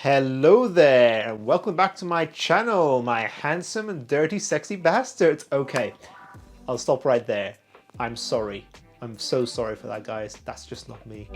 Hello there, and welcome back to my channel, my handsome and dirty sexy bastards. Okay, I'll stop right there. I'm sorry. I'm so sorry for that, guys. That's just not me.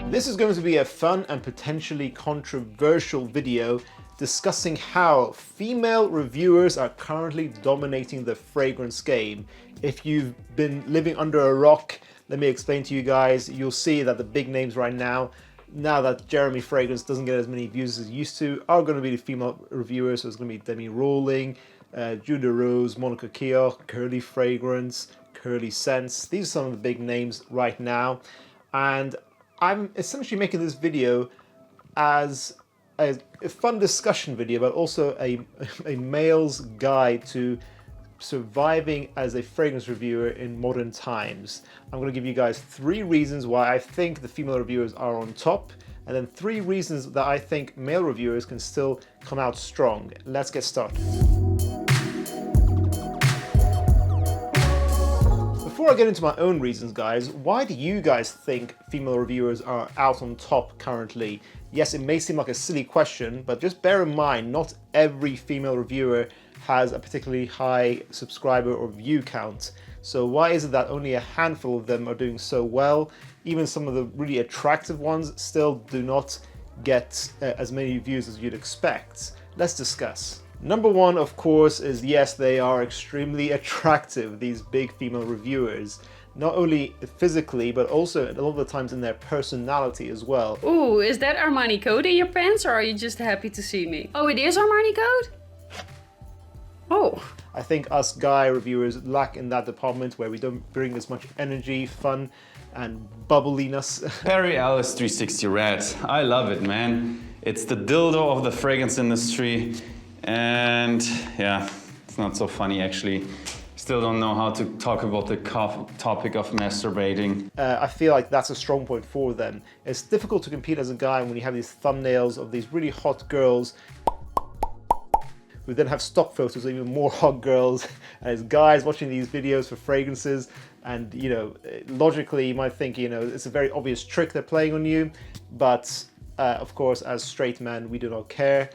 This is going to be a fun and potentially controversial video discussing how female reviewers are currently dominating the fragrance game. If you've been living under a rock, let me explain to you guys. You'll see that the big names right now that Jeremy Fragrance doesn't get as many views as it used to, are going to be the female reviewers. So it's going to be Demi Rowling, Judah Rose, Monica Keogh, Curly Fragrance, Curly Sense. These are some of the big names right now. And I'm essentially making this video as a fun discussion video, but also a male's guide to surviving as a fragrance reviewer in modern times. I'm going to give you guys 3 reasons why I think the female reviewers are on top, and then 3 reasons that I think male reviewers can still come out strong. Let's get started. Before I get into my own reasons, guys, why do you guys think female reviewers are out on top currently? Yes, it may seem like a silly question, but just bear in mind, not every female reviewer has a particularly high subscriber or view count. So why is it that only a handful of them are doing so well? Even some of the really attractive ones still do not get as many views as you'd expect. Let's discuss. Number 1, of course, is yes, they are extremely attractive, these big female reviewers. Not only physically, but also a lot of the times in their personality as well. Ooh, is that Armani Code in your pants, or are you just happy to see me? Oh, it is Armani Code? Oh. I think us guy reviewers lack in that department where we don't bring as much energy, fun, and bubbliness. Perry Alice 360 Red. I love it, man. It's the dildo of the fragrance industry. And yeah, it's not so funny actually. Still don't know how to talk about the topic of masturbating. I feel like that's a strong point for them. It's difficult to compete as a guy when you have these thumbnails of these really hot girls who then have stock photos of even more hot girls, and it's guys watching these videos for fragrances, and you know, logically you might think, you know, it's a very obvious trick they're playing on you, but of course as straight men we do not care,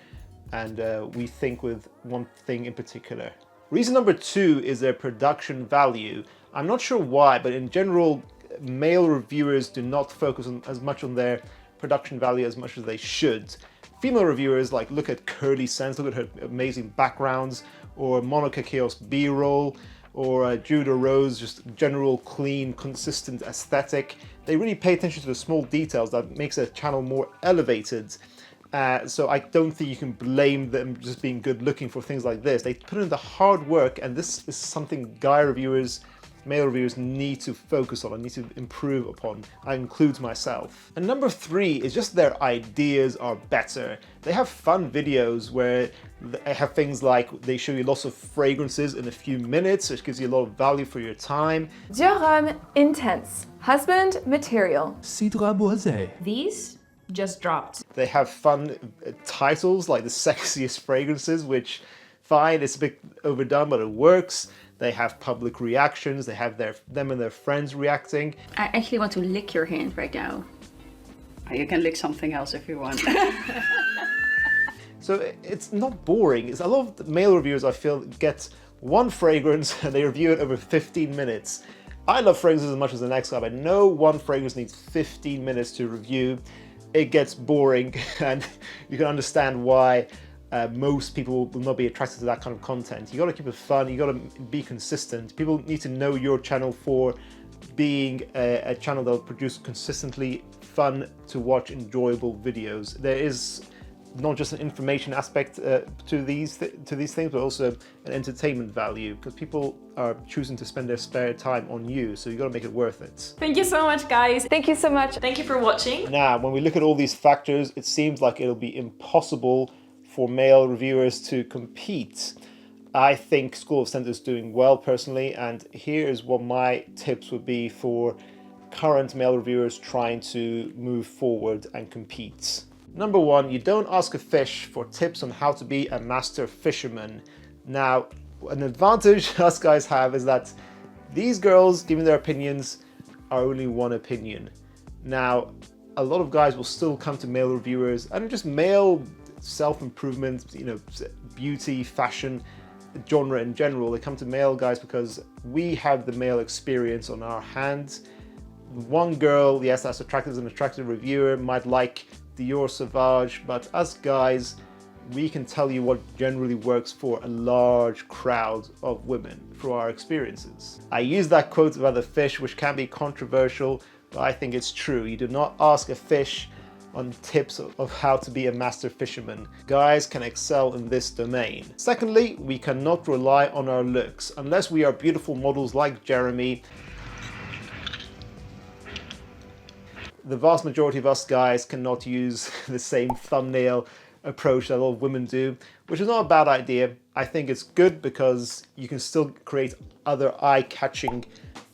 and we think with one thing in particular. Reason number 2 is their production value. I'm not sure why, but in general male reviewers do not focus as much on their production value as much as they should. Female reviewers, like, look at Curly Sense, look at her amazing backgrounds, or Monica Keogh's B-roll, or Judah Rose, just general clean, consistent aesthetic. They really pay attention to the small details that makes their channel more elevated. So I don't think you can blame them just being good looking for things like this. They put in the hard work, and this is something guy reviewers, male reviewers need to focus on and need to improve upon. I include myself. And number 3 is just their ideas are better. They have fun videos where they have things like they show you lots of fragrances in a few minutes, which gives you a lot of value for your time. Durham Intense Husband Material. Cidre Boisé. These just dropped. They have fun titles like the sexiest fragrances, which fine, it's a bit overdone, but it works. They have public reactions, they have them and their friends reacting. I actually want to lick your hand right now. You can lick something else if you want. So it's not boring. It's a lot of the male reviewers I feel get one fragrance and they review it over 15 minutes. I love fragrances as much as the next guy, but no one fragrance needs 15 minutes to review. It gets boring, and you can understand why most people will not be attracted to that kind of content. You got to keep it fun, you got to be consistent. People need to know your channel for being a channel that will produce consistently fun to watch, enjoyable videos. There is not just an information aspect to these things, but also an entertainment value, because people are choosing to spend their spare time on you, so you got to make it worth it. Thank you so much, guys. Thank you so much. Thank you for watching. Now, when we look at all these factors, it seems like it'll be impossible for male reviewers to compete. I think School of Scent is doing well personally, and here is what my tips would be for current male reviewers trying to move forward and compete. Number 1, you don't ask a fish for tips on how to be a master fisherman. Now, an advantage us guys have is that these girls giving their opinions are only one opinion. Now, a lot of guys will still come to male reviewers and just male self-improvement, you know, beauty, fashion, genre in general. They come to male guys because we have the male experience on our hands. One girl, yes, that's attractive as an attractive reviewer, might like Dior Sauvage, but us guys, we can tell you what generally works for a large crowd of women through our experiences. I use that quote about the fish, which can be controversial, but I think it's true. You do not ask a fish on tips of how to be a master fisherman. Guys can excel in this domain. Secondly, we cannot rely on our looks. Unless we are beautiful models like Jeremy, the vast majority of us guys cannot use the same thumbnail approach that a lot of women do, which is not a bad idea. I think it's good because you can still create other eye-catching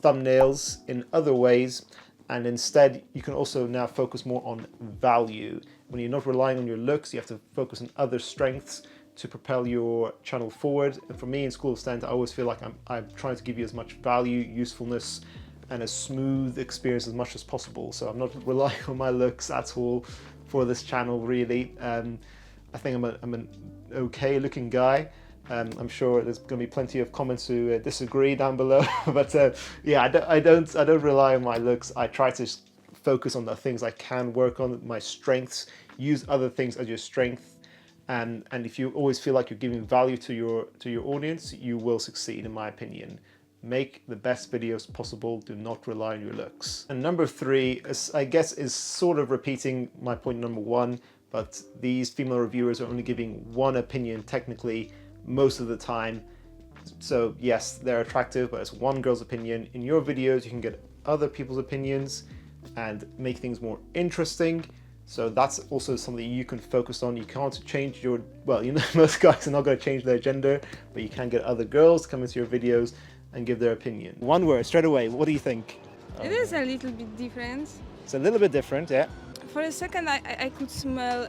thumbnails in other ways, and instead you can also now focus more on value. When you're not relying on your looks, you have to focus on other strengths to propel your channel forward. And for me in School of Stand, I always feel like I'm trying to give you as much value, usefulness, and a smooth experience as much as possible. So I'm not relying on my looks at all for this channel, really. I think I'm an okay looking guy. I'm sure there's going to be plenty of comments who disagree down below, but yeah, I don't rely on my looks. I try to focus on the things I can work on, my strengths, use other things as your strength, and if you always feel like you're giving value to your audience, you will succeed, in my opinion. Make the best videos possible. Do not rely on your looks. And number 3, I guess, is sort of repeating my point number 1, but these female reviewers are only giving one opinion technically most of the time. So yes, they're attractive, but it's one girl's opinion. In your videos, you can get other people's opinions and make things more interesting. So that's also something you can focus on. You can't change your, well, you know, most guys are not going to change their gender, but you can get other girls to come into your videos and give their opinion. One word, straight away, what do you think? It is a little bit different. It's a little bit different, yeah. For a second, I could smell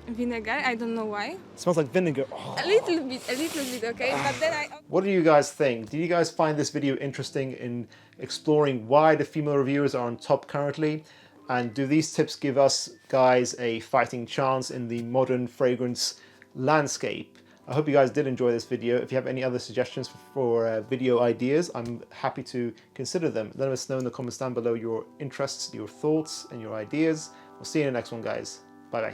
vinegar. I don't know why. It smells like vinegar. Oh. A little bit, okay. But then What do you guys think? Do you guys find this video interesting in exploring why the female reviewers are on top currently? And do these tips give us guys a fighting chance in the modern fragrance landscape? I hope you guys did enjoy this video. If you have any other suggestions for video ideas, I'm happy to consider them. Let us know in the comments down below your interests, your thoughts, and your ideas. We'll see you in the next one, guys. Bye-bye.